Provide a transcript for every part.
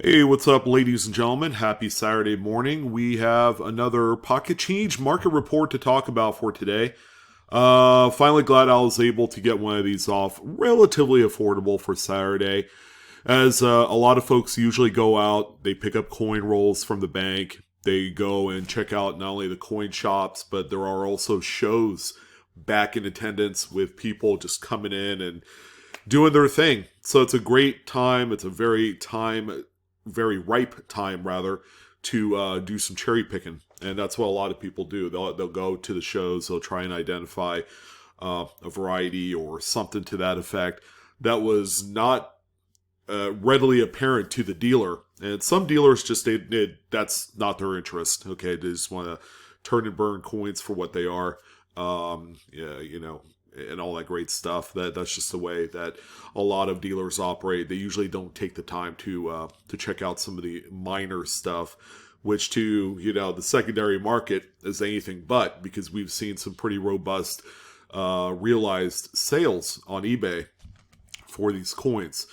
Hey, what's up, ladies and gentlemen? Happy Saturday morning. We have another pocket change market report to talk about for today. Finally glad I was able to get one of these off relatively affordable for Saturday. As a lot of folks usually go out, they pick up coin rolls from the bank. They go and check out not only the coin shops, but there are also shows back in attendance with people just coming in and doing their thing. So it's a great time. It's a very ripe time rather, to do some cherry picking, and that's what a lot of people do. They'll go to the shows. They'll try and identify a variety or something to that effect that was not readily apparent to the dealer. And some dealers just that's not their interest. Okay, they just want to turn and burn coins for what they are. Yeah, and all that great stuff. That's just the way that a lot of dealers operate. They usually don't take the time to check out some of the minor stuff, which to the secondary market is anything but, because we've seen some pretty robust realized sales on eBay for these coins.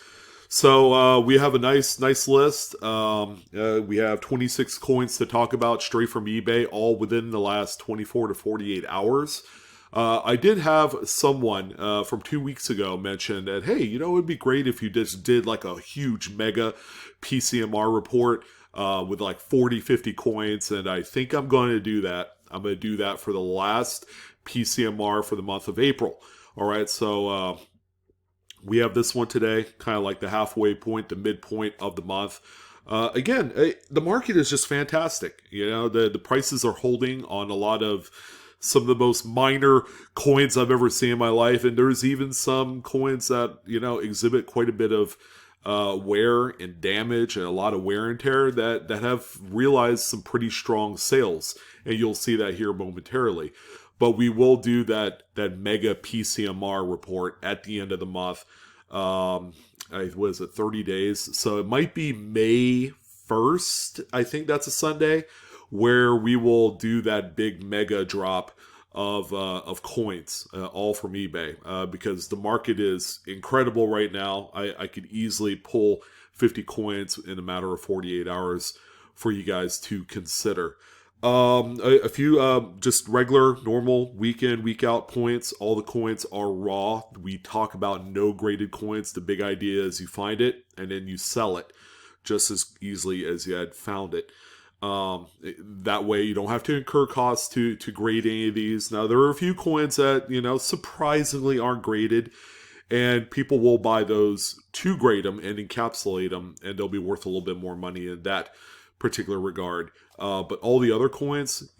So we have a nice list. We have 26 coins to talk about straight from eBay, all within the last 24 to 48 hours. I did have someone from 2 weeks ago mention that, hey, it would be great if you just did like a huge mega PCMR report with like 40, 50 coins. And I think I'm going to do that. I'm going to do that for the last PCMR for the month of April. All right. So we have this one today, kind of like the halfway point, the midpoint of the month. Again, the market is just fantastic. The prices are holding on a lot of some of the most minor coins I've ever seen in my life. And there's even some coins that, exhibit quite a bit of wear and damage and a lot of wear and tear that have realized some pretty strong sales. And you'll see that here momentarily. But we will do that mega PCMR report at the end of the month. Was it 30 days? So it might be May 1st. I think that's a Sunday, where we will do that big mega drop of coins, all from eBay, because the market is incredible right now. I could easily pull 50 coins in a matter of 48 hours for you guys to consider. A few just regular, normal week in, week out points. All the coins are raw. We talk about no graded coins. The big idea is you find it and then you sell it just as easily as you had found it. That way you don't have to incur costs to grade any of these. Now, there are a few coins that, surprisingly aren't graded, and people will buy those to grade them and encapsulate them, and they'll be worth a little bit more money in that particular regard. But all the other coins,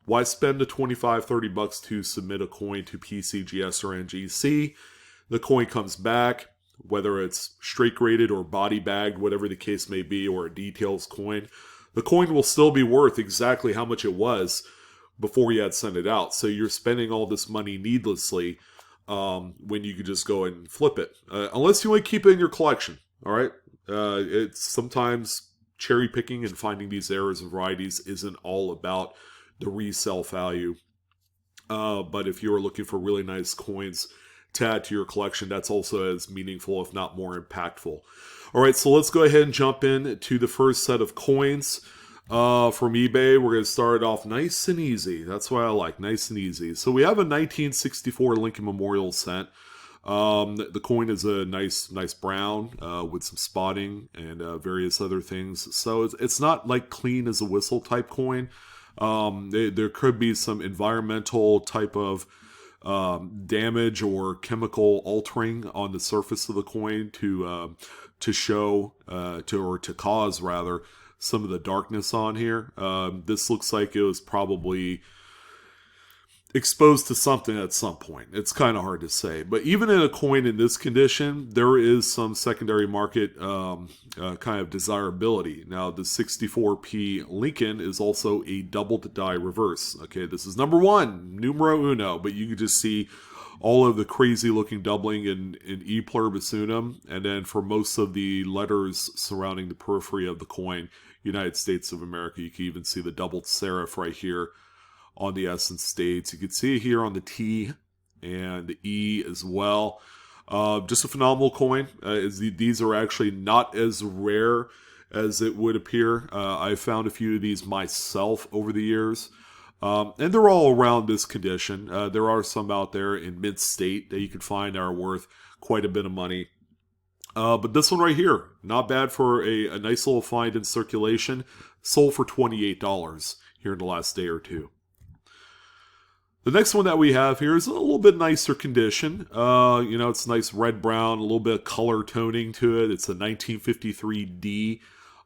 why spend the $25-$30 to submit a coin to PCGS or NGC? The coin comes back, whether it's straight graded or body bagged, whatever the case may be, or a details coin. The coin will still be worth exactly how much it was before you had sent it out. So you're spending all this money needlessly when you could just go and flip it. Unless you want to keep it in your collection, all right? It's sometimes cherry picking and finding these errors and varieties isn't all about the resale value. But if you're looking for really nice coins to add to your collection, that's also as meaningful, if not more impactful. All right, so let's go ahead and jump in to the first set of coins from eBay. We're going to start off nice and easy. That's what I like, nice and easy. So we have a 1964 Lincoln Memorial cent. The coin is a nice brown with some spotting and various other things. So it's not like clean as a whistle type coin. There could be some environmental type of damage or chemical altering on the surface of the coin to show or to cause rather some of the darkness on here. This looks like it was probably exposed to something at some point. It's kind of hard to say, but even in a coin in this condition, there is some secondary market kind of desirability. Now, the 64p Lincoln is also a doubled die reverse. Okay, this is number one, numero uno, but you can just see all of the crazy looking doubling in E pluribus unum, and then for most of the letters surrounding the periphery of the coin, United States of America, you can even see the doubled serif right here on the S and states. You can see it here on the T and the E as well. Just a phenomenal coin. These are actually not as rare as it would appear. I've found a few of these myself over the years. And they're all around this condition. There are some out there in mid-state that you can find that are worth quite a bit of money. But this one right here, not bad for a nice little find in circulation. Sold for $28 here in the last day or two. The next one that we have here is a little bit nicer condition. It's nice red-brown, a little bit of color toning to it. It's a 1953D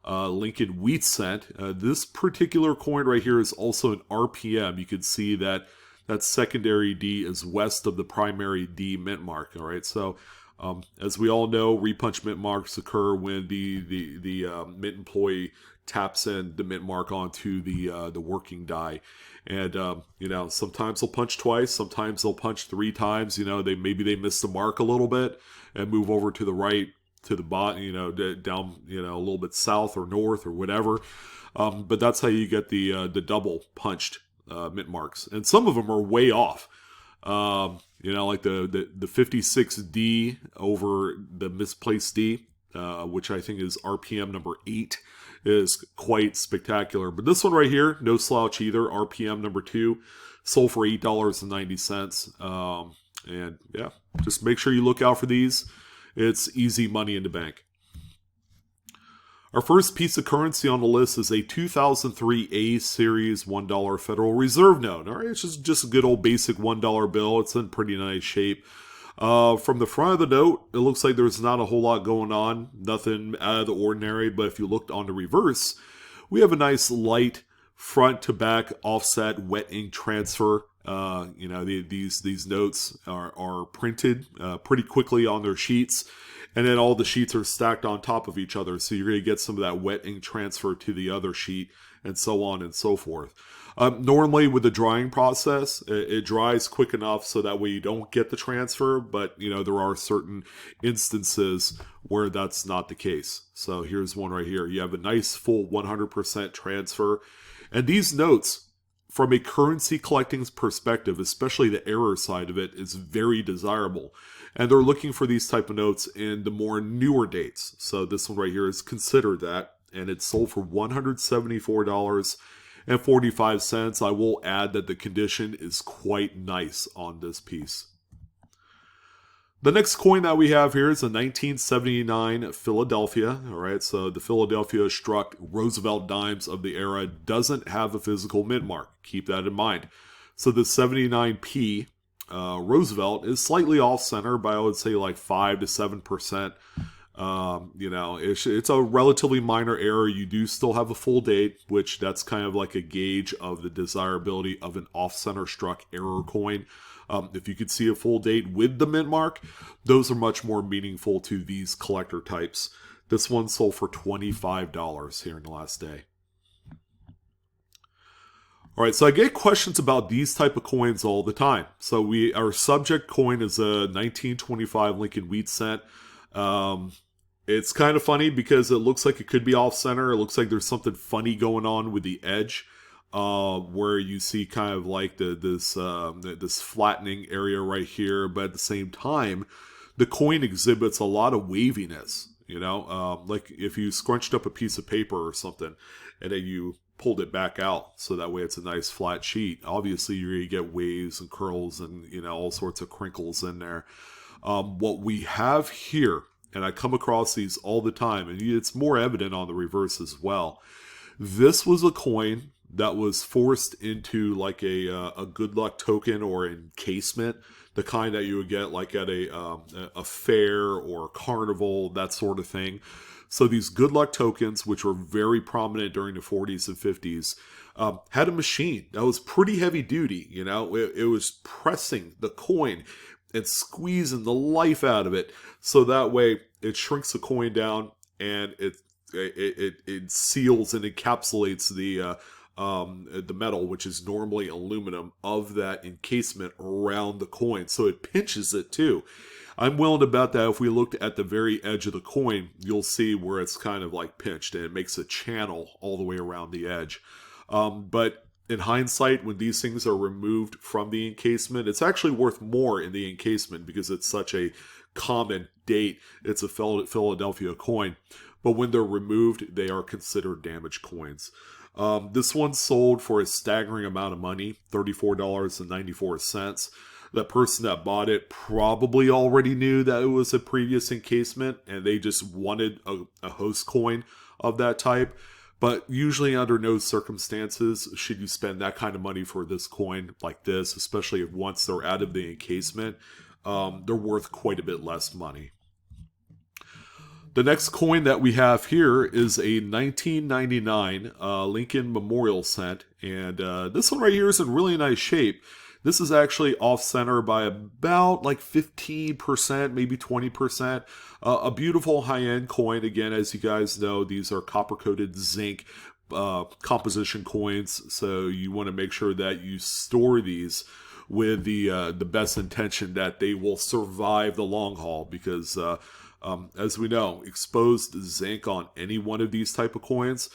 Lincoln wheat cent. This particular coin right here is also an RPM. You can see that that secondary D is west of the primary D mint mark. All right, so as we all know, repunch mint marks occur when the mint employee taps in the mint mark onto the working die. And sometimes they'll punch twice, sometimes they'll punch 3 times. Maybe they miss the mark a little bit and move over to the right, to the bottom, down, a little bit south or north or whatever. But that's how you get the double punched mint marks, and some of them are way off. Like the 56D over the misplaced D, which I think is RPM number 8. Is quite spectacular. But this one right here, no slouch either. RPM number 2, sold for $8.90. And yeah, just make sure you look out for these. It's easy money in the bank. Our first piece of currency on the list is a 2003 A Series $1 Federal Reserve note. All right, it's just a good old basic $1 bill. It's in pretty nice shape. From the front of the note, it looks like there's not a whole lot going on, nothing out of the ordinary, but if you looked on the reverse, we have a nice light front to back offset wet ink transfer. These notes are printed pretty quickly on their sheets, and then all the sheets are stacked on top of each other, so you're going to get some of that wet ink transfer to the other sheet, and so on and so forth. Normally with the drying process, it dries quick enough so that way you don't get the transfer, but there are certain instances where that's not the case. So here's one right here. You have a nice full 100% transfer. And these notes, from a currency collecting perspective, especially the error side of it, is very desirable. And they're looking for these type of notes in the more newer dates. So this one right here is considered that, and it's sold for $174.45. I will add that the condition is quite nice on this piece. The next coin that we have here is a 1979 Philadelphia. All right, so the Philadelphia struck Roosevelt dimes of the era doesn't have a physical mint mark. Keep that in mind. So the 79P Roosevelt is slightly off center by, I would say, like 5 to 7%. It's a relatively minor error. You do still have a full date, which that's kind of like a gauge of the desirability of an off-center struck error coin. If you could see a full date with the mint mark, those are much more meaningful to these collector types. This one sold for $25 here in the last day. All right, so I get questions about these type of coins all the time. So our subject coin is a 1925 Lincoln wheat cent. It's kind of funny because it looks like it could be off center. It looks like there's something funny going on with the edge, where you see kind of like this flattening area right here. But at the same time, the coin exhibits a lot of waviness. Like if you scrunched up a piece of paper or something, and then you pulled it back out, so that way it's a nice flat sheet. Obviously, you're going to get waves and curls and all sorts of crinkles in there. What we have here, and I come across these all the time, and it's more evident on the reverse as well. This was a coin that was forced into like a good luck token or encasement, the kind that you would get like at a fair or a carnival, that sort of thing. So these good luck tokens, which were very prominent during the 40s and 50s, had a machine that was pretty heavy duty. It was pressing the coin and squeezing the life out of it, so that way it shrinks the coin down and it seals and encapsulates the metal, which is normally aluminum, of that encasement around the coin, so it pinches it too. I'm willing to bet that if we looked at the very edge of the coin, you'll see where it's kind of like pinched, and it makes a channel all the way around the edge. But in hindsight, when these things are removed from the encasement, it's actually worth more in the encasement because it's such a common date. It's a Philadelphia coin. but when they're removed, they are considered damaged coins. This one sold for a staggering amount of money, $34.94. That person that bought it probably already knew that it was a previous encasement, and they just wanted a host coin of that type. But usually under no circumstances should you spend that kind of money for this coin like this, especially if once they're out of the encasement, they're worth quite a bit less money. The next coin that we have here is a 1999 Lincoln Memorial Cent, and this one right here is in really nice shape. This is actually off-center by about like 15%, maybe 20%. A beautiful high-end coin. Again, as you guys know, these are copper-coated zinc composition coins, so you want to make sure that you store these with the best intention that they will survive the long haul, because as we know, exposed zinc on any one of these type of coins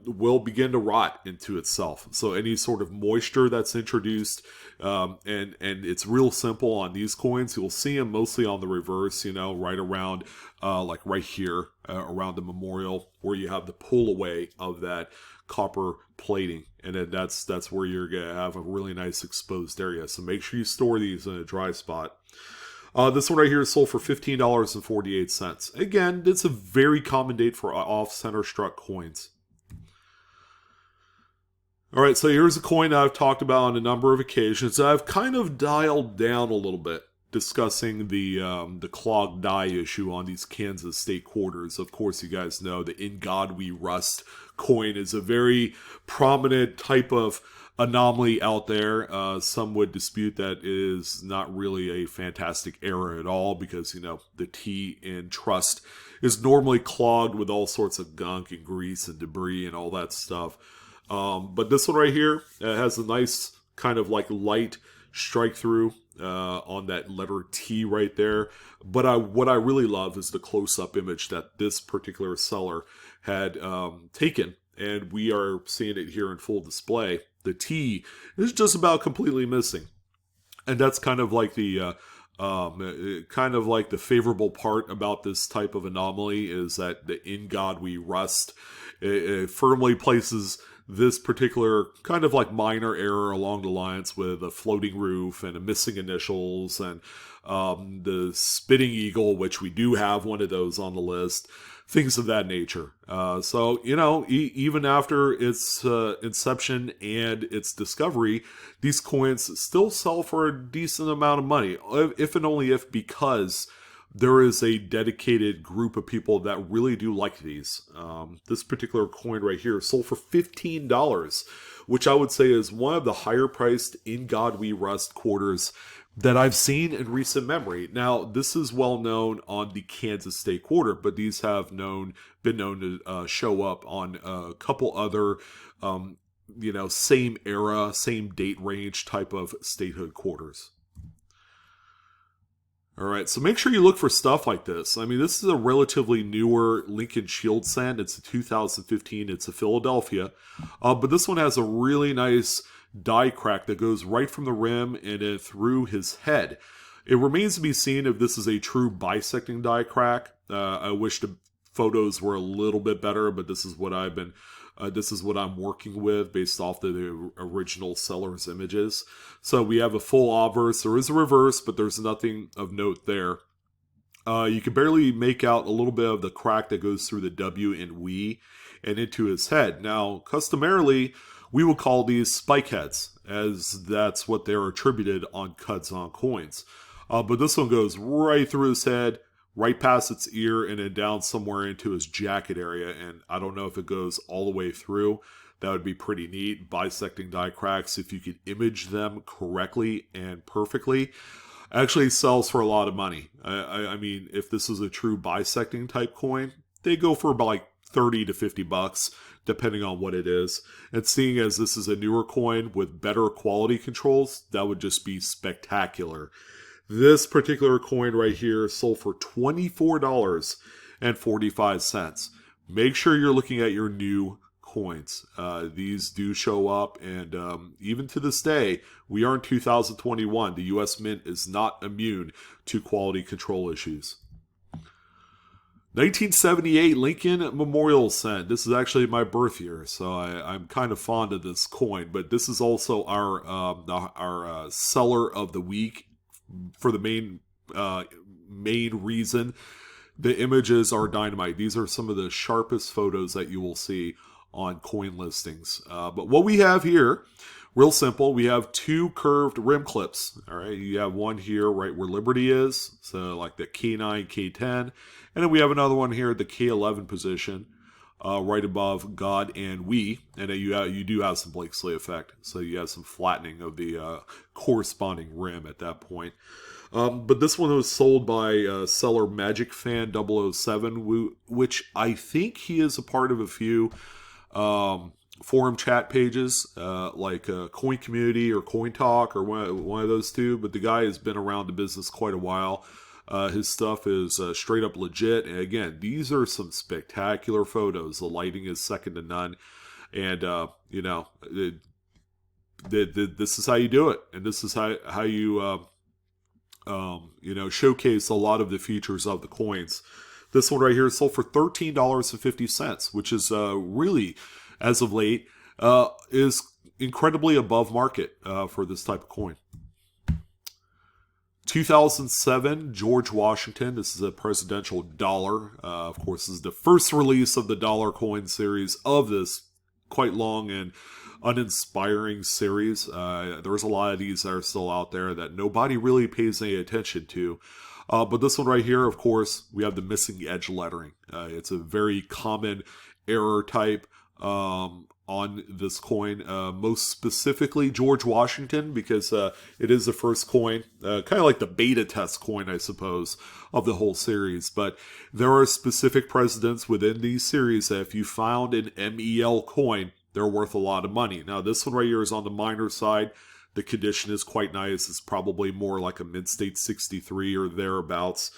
will begin to rot into itself. So any sort of moisture that's introduced, and it's real simple on these coins. You'll see them mostly on the reverse, right around, like right here, around the memorial, where you have the pull away of that copper plating, and then that's where you're gonna have a really nice exposed area. So make sure you store these in a dry spot. This one right here is sold for $15.48. Again, it's a very common date for off-center struck coins. All right, so here's a coin I've talked about on a number of occasions. I've kind of dialed down a little bit, discussing the clogged die issue on these Kansas state quarters. Of course, you guys know the In God We Rust coin is a very prominent type of anomaly out there. Some would dispute that it is not really a fantastic error at all, because the T in trust is normally clogged with all sorts of gunk and grease and debris and all that stuff. But this one right here has a nice kind of like light strike through on that letter T right there. But what I really love is the close-up image that this particular seller had taken, and we are seeing it here in full display. The T is just about completely missing, and that's kind of like the favorable part about this type of anomaly, is that the In God We Rust it firmly places this particular kind of like minor error along the lines with a floating roof and a missing initials, and the spitting eagle, which we do have one of those on the list, things of that nature. So, even after its inception and its discovery, these coins still sell for a decent amount of money, if and only if because there is a dedicated group of people that really do like these. This particular coin right here sold for $15, which I would say is one of the higher priced In God We Rust quarters that I've seen in recent memory. Now, this is well known on the Kansas State quarter, but these have been known to show up on a couple other, same era, same date range type of statehood quarters. All right, so make sure you look for stuff like this. I mean, this is a relatively newer Lincoln Shield Cent. It's a 2015. It's a Philadelphia. But this one has a really nice die crack that goes right from the rim and then through his head. It remains to be seen if this is a true bisecting die crack. I wish the photos were a little bit better, but this is what I'm working with based off the original seller's images. So we have a full obverse. There is a reverse, but there's nothing of note there. You can barely make out a little bit of the crack that goes through the W in we and into his head. Now, customarily, we will call these spike heads, as that's what they're attributed on cuts on coins. But this one goes right through his head, right past its ear, and then down somewhere into his jacket area. And I don't know if it goes all the way through. That would be pretty neat. Bisecting die cracks, if you could image them correctly and perfectly, actually sells for a lot of money. I mean, if this is a true bisecting type coin, they go for about like 30 to 50 bucks, depending on what it is. And seeing as this is a newer coin with better quality controls, that would just be spectacular. This particular coin right here sold for $24.45. Make sure you're looking at your new coins. These do show up, and even to this day, we are in 2021. The U.S. Mint is not immune to quality control issues. 1978 Lincoln Memorial Cent. This is actually my birth year, so I'm kind of fond of this coin. But this is also our seller of the week for the main reason. The images are dynamite. These are some of the sharpest photos that you will see on coin listings. But what we have here, real simple, we have two curved rim clips. All right, you have one here right where Liberty is, so like the K9, K10. And then we have another one here at the K11 position, right above God and We. And then you do have some Blakesley effect, so you have some flattening of the corresponding rim at that point. But this one was sold by seller Magic Fan 007, which I think he is a part of a few forum chat pages, like Coin Community or Coin Talk or one of those two. But the guy has been around the business quite a while. His stuff is straight up legit. And again, these are some spectacular photos. The lighting is second to none. And, this is how you do it. And this is how you, showcase a lot of the features of the coins. This one right here is sold for $13.50, which is really, as of late, is incredibly above market for this type of coin. 2007, George Washington. This is a presidential dollar. Of course, this is the first release of the dollar coin series of this quite long and uninspiring series. There's a lot of these that are still out there that nobody really pays any attention to. But this one right here, of course, we have the missing edge lettering. It's a very common error type on this coin, most specifically George Washington, because it is the first coin, kind of like the beta test coin, I suppose, of the whole series. But there are specific presidents within these series that if you found an MEL coin, they're worth a lot of money. Now, this one right here is on the minor side. The condition is quite nice. It's probably more like a mid-state 63 or thereabouts.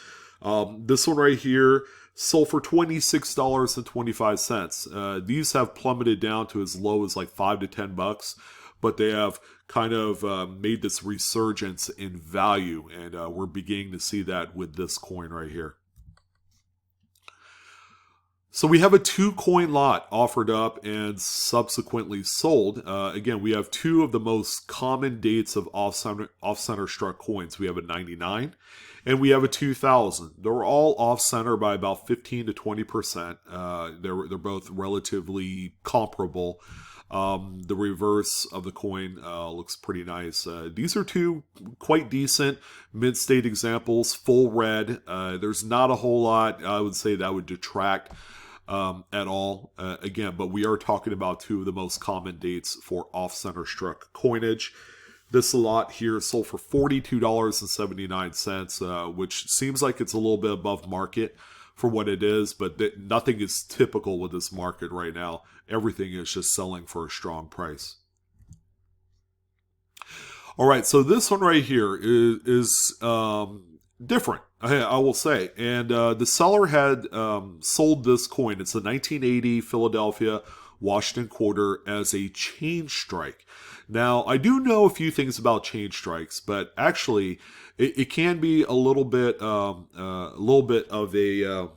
This one right here sold for $26.25. These have plummeted down to as low as like $5 to $10, but they have kind of made this resurgence in value, and we're beginning to see that with this coin right here. So we have a 2-coin lot offered up and subsequently sold. Again, we have two of the most common dates of off-center struck coins. We have a 99 and we have a 2000. They're all off-center by about 15 to 20%. They're both relatively comparable. The reverse of the coin looks pretty nice. These are two quite decent mid-state examples, full red. There's not a whole lot, I would say, that would detract at all. Again, but we are talking about two of the most common dates for off-center struck coinage. This lot here sold for $42.79, which seems like it's a little bit above market for what it is, but nothing is typical with this market right now. Everything is just selling for a strong price. All right, so this one right here is different, I will say. And the seller had sold this coin. It's a 1980 Philadelphia Washington quarter as a change strike. Now, I do know a few things about change strikes, but actually, it can be a little bit of a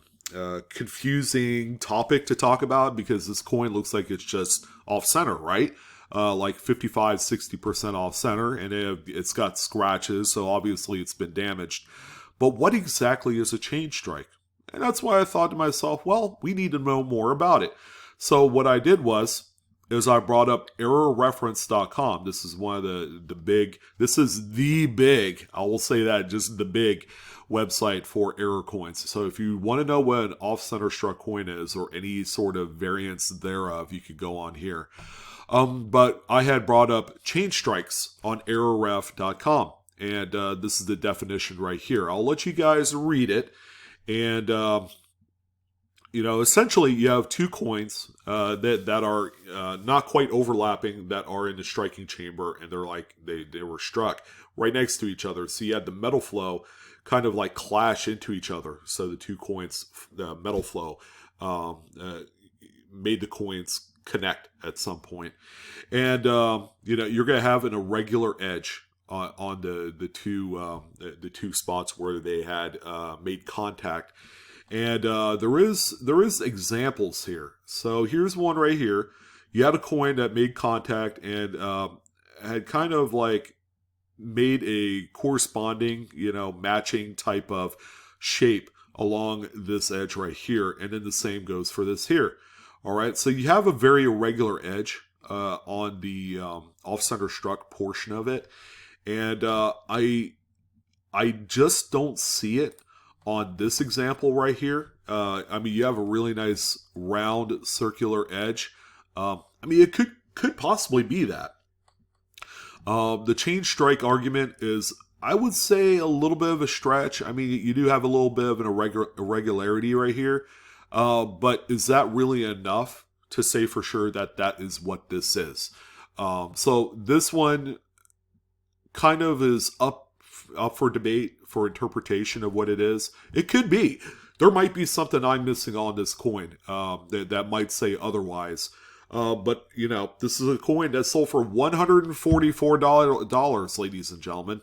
confusing topic to talk about, because this coin looks like it's just off center, right? Like 55-60% off center, and it's got scratches, so obviously it's been damaged. But what exactly is a change strike? And that's why I thought to myself, well, we need to know more about it. So what I did was I brought up errorreference.com. This is one of the big, I will say that, just the big website for error coins. So if you want to know what an off-center struck coin is, or any sort of variance thereof, you could go on here. But I had brought up change strikes on errorref.com. And this is the definition right here. I'll let you guys read it. And, essentially you have two coins that are not quite overlapping, that are in the striking chamber, and they're like, they were struck right next to each other. So you had the metal flow kind of like clash into each other. So the two coins, the metal flow, made the coins connect at some point. And, you're going to have an irregular edge on the two spots where they had made contact. And there is examples here. So here's one right here. You had a coin that made contact and had kind of like made a corresponding, matching type of shape along this edge right here. And then the same goes for this here. All right, so you have a very irregular edge on the off-center struck portion of it. And I just don't see it on this example right here. I mean, you have a really nice round circular edge. I mean, it could possibly be that. The chain strike argument is, I would say, a little bit of a stretch. I mean, you do have a little bit of an irregularity right here. But is that really enough to say for sure that that is what this is? So this one kind of is up for debate, for interpretation of what it is. It could be. There might be something I'm missing on this coin that might say otherwise. But, this is a coin that sold for $144, ladies and gentlemen.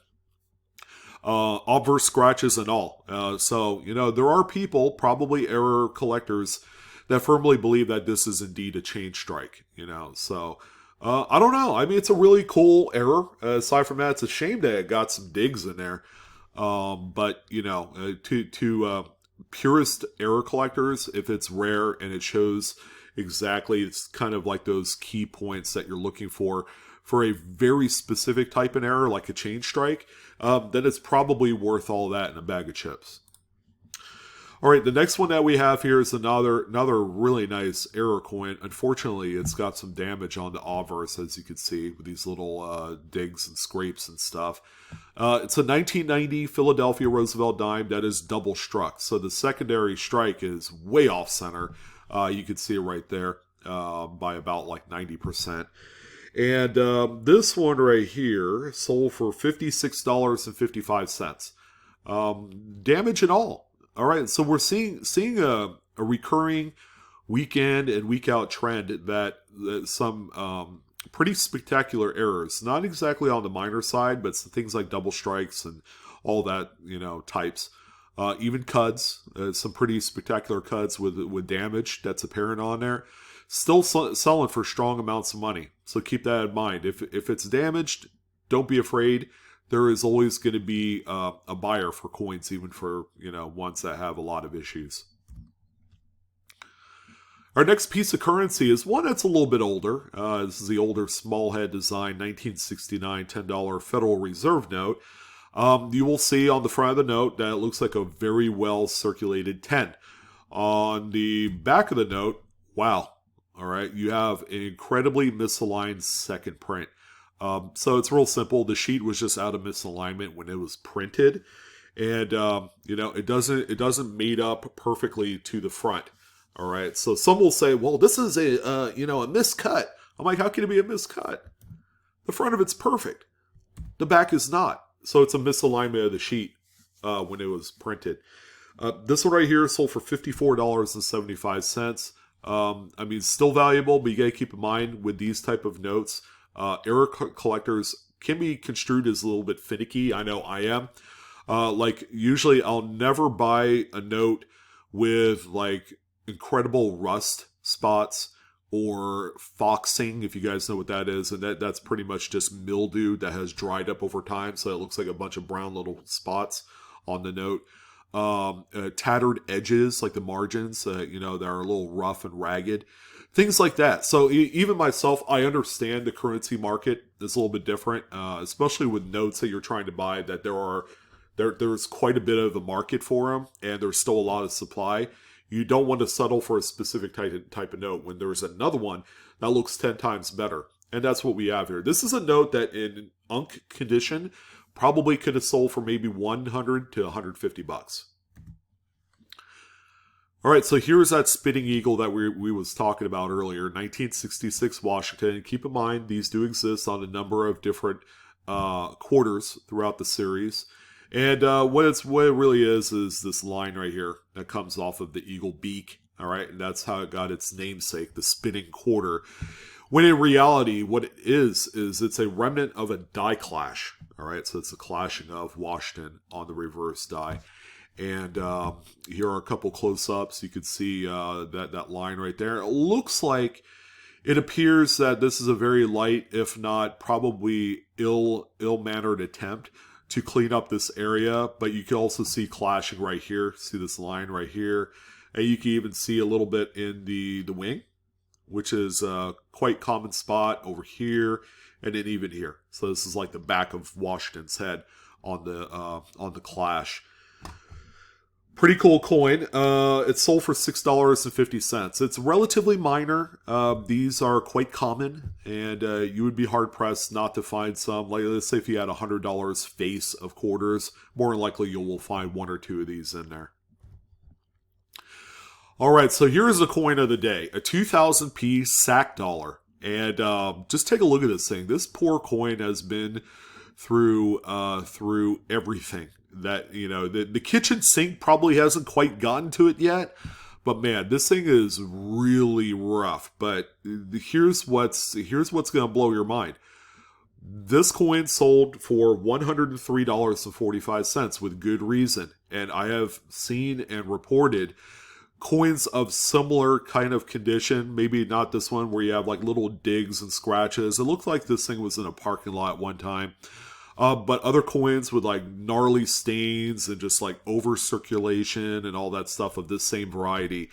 Obverse scratches and all. So, there are people, probably error collectors, that firmly believe that this is indeed a chain strike. So I don't know. I mean, it's a really cool error. Aside from that, it's a shame that it got some digs in there. But to purist error collectors, if it's rare and it shows exactly, it's kind of like those key points that you're looking for a very specific type of error, like a chain strike, then it's probably worth all that in a bag of chips. All right, the next one that we have here is another really nice error coin. Unfortunately, it's got some damage on the obverse, as you can see, with these little digs and scrapes and stuff. It's a 1990 Philadelphia Roosevelt dime that is double struck. So the secondary strike is way off center. You can see it right there by about like 90%. And this one right here sold for $56.55. Damage and all. All right, so we're seeing a recurring week in and week out trend that some pretty spectacular errors, not exactly on the minor side, but some things like double strikes and all that, types. Even cuds, some pretty spectacular cuds with damage that's apparent on there. Still selling for strong amounts of money. So keep that in mind. If it's damaged, don't be afraid. There is always going to be a buyer for coins, even for ones that have a lot of issues. Our next piece of currency is one that's a little bit older. This is the older small head design 1969 $10 Federal Reserve note. You will see on the front of the note that it looks like a very well circulated 10. On the back of the note, wow. All right, you have an incredibly misaligned second print. So it's real simple. The sheet was just out of misalignment when it was printed, and it doesn't mate up perfectly to the front. All right, so some will say, well, this is a miscut. I'm like, how can it be a miscut? The front of it's perfect. The back is not. So it's a misalignment of the sheet when it was printed. This one right here sold for $54.75. I mean, still valuable, but you got to keep in mind with these type of notes, error collectors can be construed as a little bit finicky. I know I am. Like usually I'll never buy a note with like incredible rust spots or foxing, if you guys know what that is. And that's pretty much just mildew that has dried up over time. So it looks like a bunch of brown little spots on the note. Tattered edges, like the margins, that are a little rough and ragged. Things like that. So even myself, I understand the currency market is a little bit different, especially with notes that you're trying to buy, that there's quite a bit of a market for them, and there's still a lot of supply. You don't want to settle for a specific type of note when there's another one that looks 10 times better. And that's what we have here. This is a note that in unk condition probably could have sold for maybe $100 to $150. All right, so here's that spitting eagle that we was talking about earlier, 1966 Washington. Keep in mind, these do exist on a number of different quarters throughout the series. And what it really is this line right here that comes off of the eagle beak. All right, and that's how it got its namesake, the spinning quarter. When in reality, what it is it's a remnant of a die clash. All right, so it's a clashing of Washington on the reverse die. And here are a couple close-ups. You can see that line right there. It looks like it appears that this is a very light, if not probably ill-mannered attempt to clean up this area. But you can also see clashing right here. See this line right here. And you can even see a little bit in the wing, which is a quite common spot over here, and then even here. So this is like the back of Washington's head on the clash. Pretty cool coin. It's sold for $6.50. It's relatively minor. These are quite common, and you would be hard pressed not to find some. Like, let's say if you had $100 face of quarters, more than likely you will find one or two of these in there. All right, so here's the coin of the day, a 2000p sack dollar. And just take a look at this thing. This poor coin has been through everything. That, you know, the kitchen sink probably hasn't quite gotten to it yet. But man, this thing is really rough. But here's what's going to blow your mind. This coin sold for $103.45 with good reason. And I have seen and reported coins of similar kind of condition, maybe not this one where you have like little digs and scratches. It looked like this thing was in a parking lot one time. But other coins with like gnarly stains and just like over circulation and all that stuff of this same variety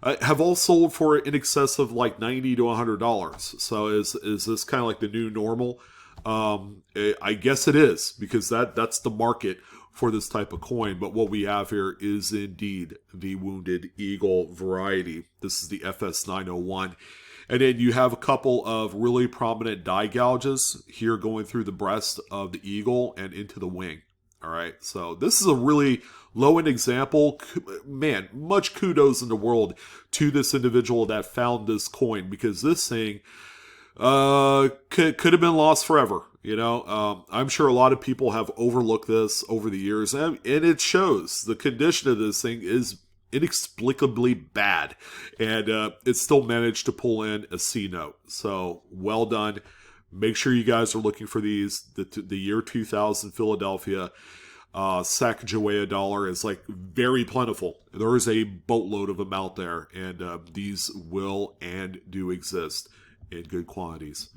have all sold for in excess of like $90 to $100. So is this kind of like the new normal? I guess it is, because that's the market for this type of coin. But what we have here is indeed the Wounded Eagle variety. This is the FS 901. And then you have a couple of really prominent die gouges here going through the breast of the eagle and into the wing. All right, so this is a really low-end example. Man, much kudos in the world to this individual that found this coin, because this thing could have been lost forever. You know, I'm sure a lot of people have overlooked this over the years, and it shows. The condition of this thing is inexplicably bad, and it still managed to pull in a C note. So well done. Make sure you guys are looking for these. The year 2000 Philadelphia Sacagawea dollar is like very plentiful. There is a boatload of them out there, and these will and do exist in good quantities.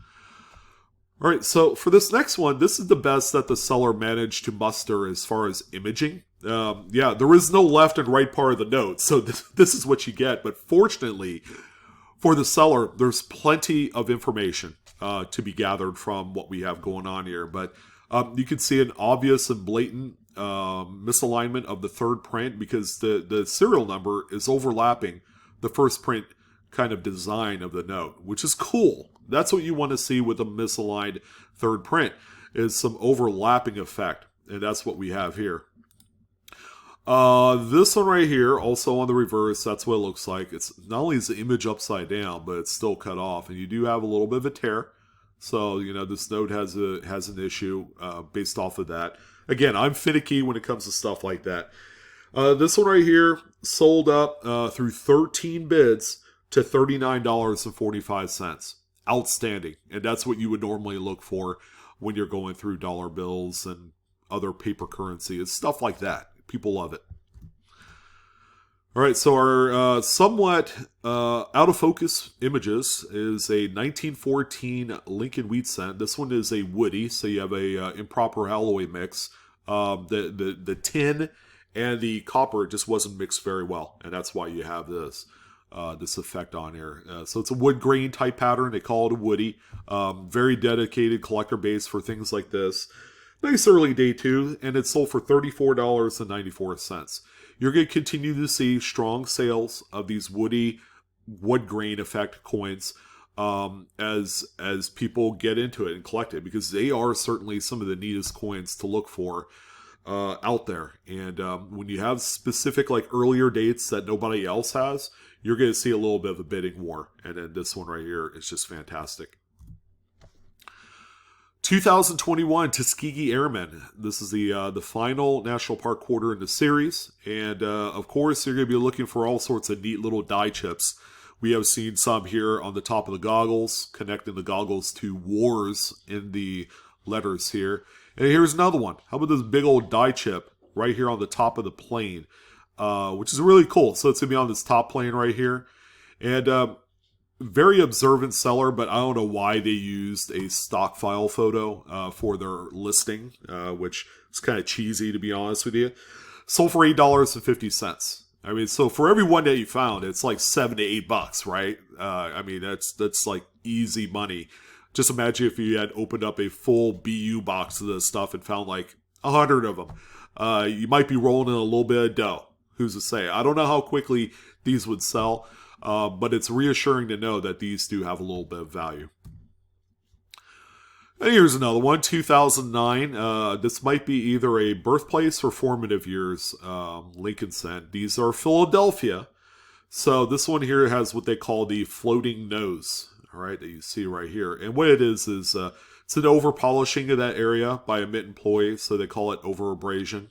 All right, so for this next one, this is the best that the seller managed to muster as far as imaging. Yeah, there is no left and right part of the note, so this is what you get. But fortunately for the seller, there's plenty of information to be gathered from what we have going on here. But you can see an obvious and blatant misalignment of the third print, because the serial number is overlapping the first print kind of design of the note, which is cool. That's what you want to see with a misaligned third print, is some overlapping effect. And that's what we have here. This one right here, also on the reverse, that's what it looks like. It's not only is the image upside down, but it's still cut off, and you do have a little bit of a tear. So, you know, this note has an issue based off of that. Again, I'm finicky when it comes to stuff like that. This one right here sold up through 13 bids to $39.45. Outstanding. And that's what you would normally look for when you're going through dollar bills and other paper currency. It's stuff like that. People love it. All right, so our somewhat out of focus images is a 1914 Lincoln Wheat Cent. This one is a woody, so you have a improper alloy mix. The tin and the copper just wasn't mixed very well, and that's why you have this effect on here. So it's a wood grain type pattern. They call it a woody. Very dedicated collector base for things like this. Nice early day too, and it's sold for $34.94. You're going to continue to see strong sales of these wood grain effect coins as people get into it and collect it, because they are certainly some of the neatest coins to look for out there. And when you have specific like earlier dates that nobody else has, you're going to see a little bit of a bidding war. And then this one right here is just fantastic. 2021 Tuskegee Airmen. This is the final National Park quarter in the series. And of course, you're going to be looking for all sorts of neat little die chips. We have seen some here on the top of the goggles, connecting the goggles to wars in the letters here. And here's another one. How about this big old die chip right here on the top of the plane, which is really cool. So it's going to be on this top plane right here. And very observant seller, but I don't know why they used a stock file photo for their listing, which is kind of cheesy, to be honest with you. Sold for $8.50. I mean, so for every one that you found, it's like $7 to $8, right? I mean, that's like easy money. Just imagine if you had opened up a full BU box of this stuff and found like 100 of them. You might be rolling in a little bit of dough. Who's to say? I don't know how quickly these would sell. But it's reassuring to know that these do have a little bit of value. And here's another one, 2009. This might be either a birthplace or formative years Lincoln sent. These are Philadelphia. So this one here has what they call the floating nose, all right, that you see right here. And what it is it's an over polishing of that area by a mint employee. So they call it over abrasion.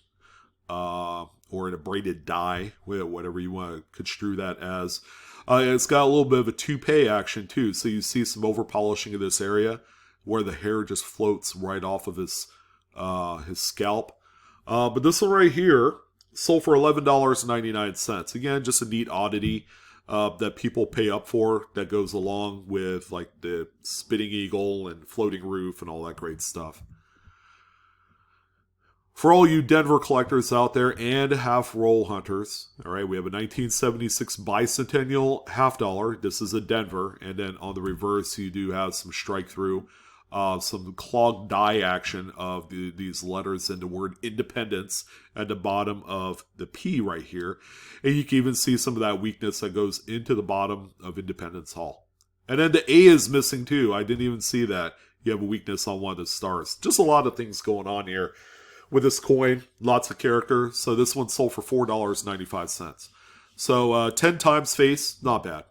Or an abraded dye, whatever you want to construe that as. It's got a little bit of a toupee action too, so you see some over polishing of this area where the hair just floats right off of his scalp. But this one right here sold for $11.99. Again, just a neat oddity that people pay up for that goes along with like the spitting eagle and floating roof and all that great stuff. For all you Denver collectors out there and half-roll hunters, all right, we have a 1976 bicentennial half-dollar. This is a Denver. And then on the reverse, you do have some strike-through, some clogged die action of these letters and the word independence at the bottom of the P right here. And you can even see some of that weakness that goes into the bottom of Independence Hall. And then the A is missing too. I didn't even see that. You have a weakness on one of the stars. Just a lot of things going on here. With this coin, lots of character. So this one sold for $4.95. So 10 times face, not bad.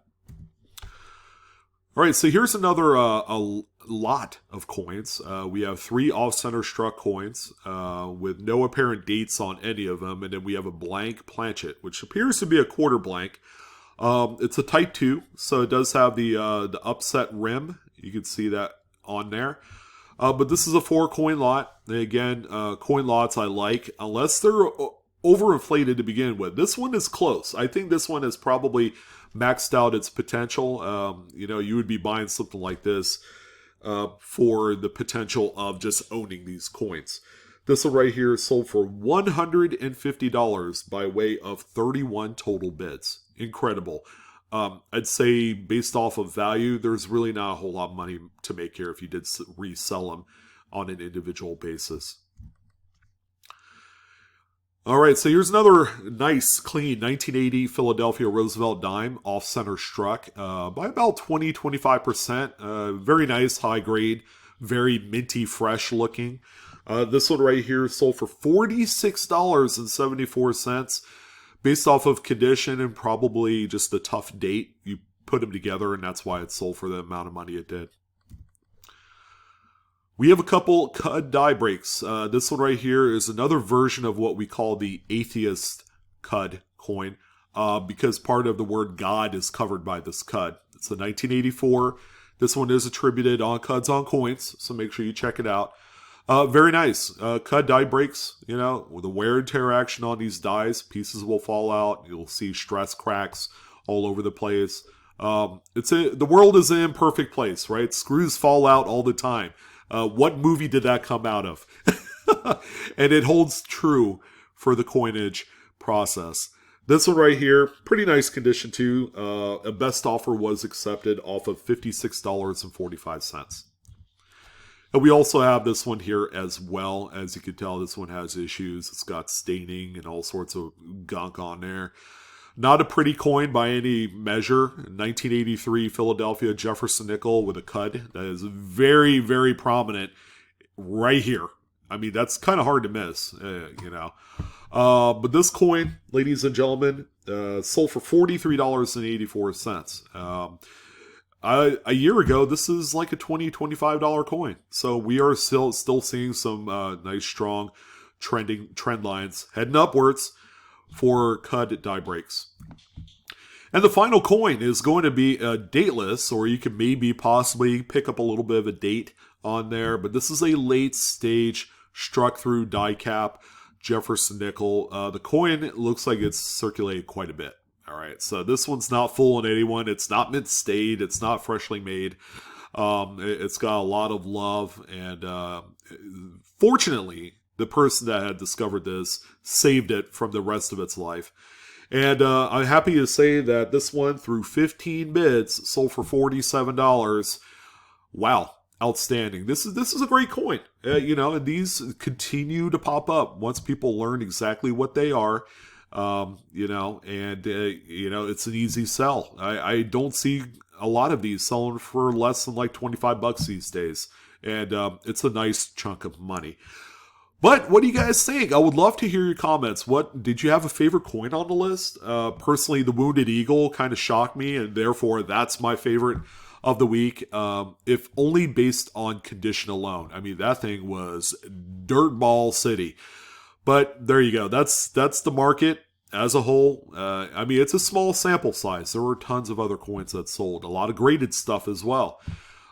All right, so here's another a lot of coins. We have 3 off-center struck coins with no apparent dates on any of them. And then we have a blank planchet, which appears to be a quarter blank. It's a Type 2, so it does have the upset rim. You can see that on there. But this is a 4-coin lot. And again, coin lots I like, unless they're overinflated to begin with. This one is close. I think this one has probably maxed out its potential. You would be buying something like this for the potential of just owning these coins. This one right here is sold for $150 by way of 31 total bids. Incredible. I'd say based off of value, there's really not a whole lot of money to make here if you did resell them on an individual basis. All right, so here's another nice, clean 1980 Philadelphia Roosevelt dime, off-center struck by about 20-25%. Very nice, high grade, very minty, fresh looking. This one right here sold for $46.74. Based off of condition and probably just a tough date, you put them together, and that's why it sold for the amount of money it did. We have a couple Cud die breaks. This one right here is another version of what we call the atheist Cud coin, because part of the word God is covered by this Cud. It's a 1984. This one is attributed on Cuds on Coins, so make sure you check it out. Very nice. Cud die breaks, with the wear and tear action on these dies, pieces will fall out. You'll see stress cracks all over the place. The world is an imperfect place, right? Screws fall out all the time. What movie did that come out of? And it holds true for the coinage process. This one right here, pretty nice condition too. A best offer was accepted off of $56.45. And we also have this one here as well. As you can tell, this one has issues. It's got staining and all sorts of gunk on there. Not a pretty coin by any measure. 1983 Philadelphia Jefferson nickel with a Cud. That is very, very prominent right here. I mean, that's kind of hard to miss, But this coin, ladies and gentlemen, sold for $43.84. A year ago, this is like a $20, $25 coin. So we are still seeing some nice, strong trend lines heading upwards for Cud die breaks. And the final coin is going to be dateless, or you can maybe possibly pick up a little bit of a date on there. But this is a late stage struck through die cap. Jefferson nickel. The coin looks like it's circulated quite a bit. All right, so this one's not fooling anyone. It's not mint stayed. It's not freshly made. It's got a lot of love, and fortunately, the person that had discovered this saved it from the rest of its life. And I'm happy to say that this one, through 15 bids, sold for $47. Wow, outstanding. This is a great coin. And these continue to pop up once people learn exactly what they are. It's an easy sell. I don't see a lot of these selling for less than like $25 these days. And it's a nice chunk of money. But what do you guys think? I would love to hear your comments. What did you have a favorite coin on the list? Personally, the Wounded Eagle kind of shocked me, and therefore that's my favorite of the week. If only based on condition alone. I mean, that thing was dirtball city. But there you go. That's the market as a whole. It's a small sample size. There were tons of other coins that sold. A lot of graded stuff as well.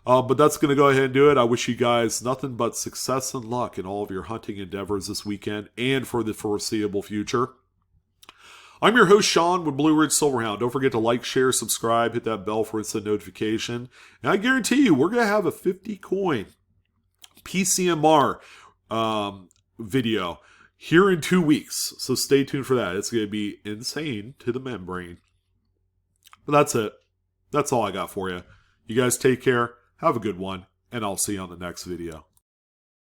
But that's going to go ahead and do it. I wish you guys nothing but success and luck in all of your hunting endeavors this weekend and for the foreseeable future. I'm your host, Sean, with Blue Ridge Silverhound. Don't forget to like, share, subscribe, hit that bell for instant notification. And I guarantee you, we're going to have a 50 coin PCMR video here in 2 weeks. So stay tuned for that. It's going to be insane to the membrane. But that's it. That's all I got for you. You guys take care. Have a good one, and I'll see you on the next video.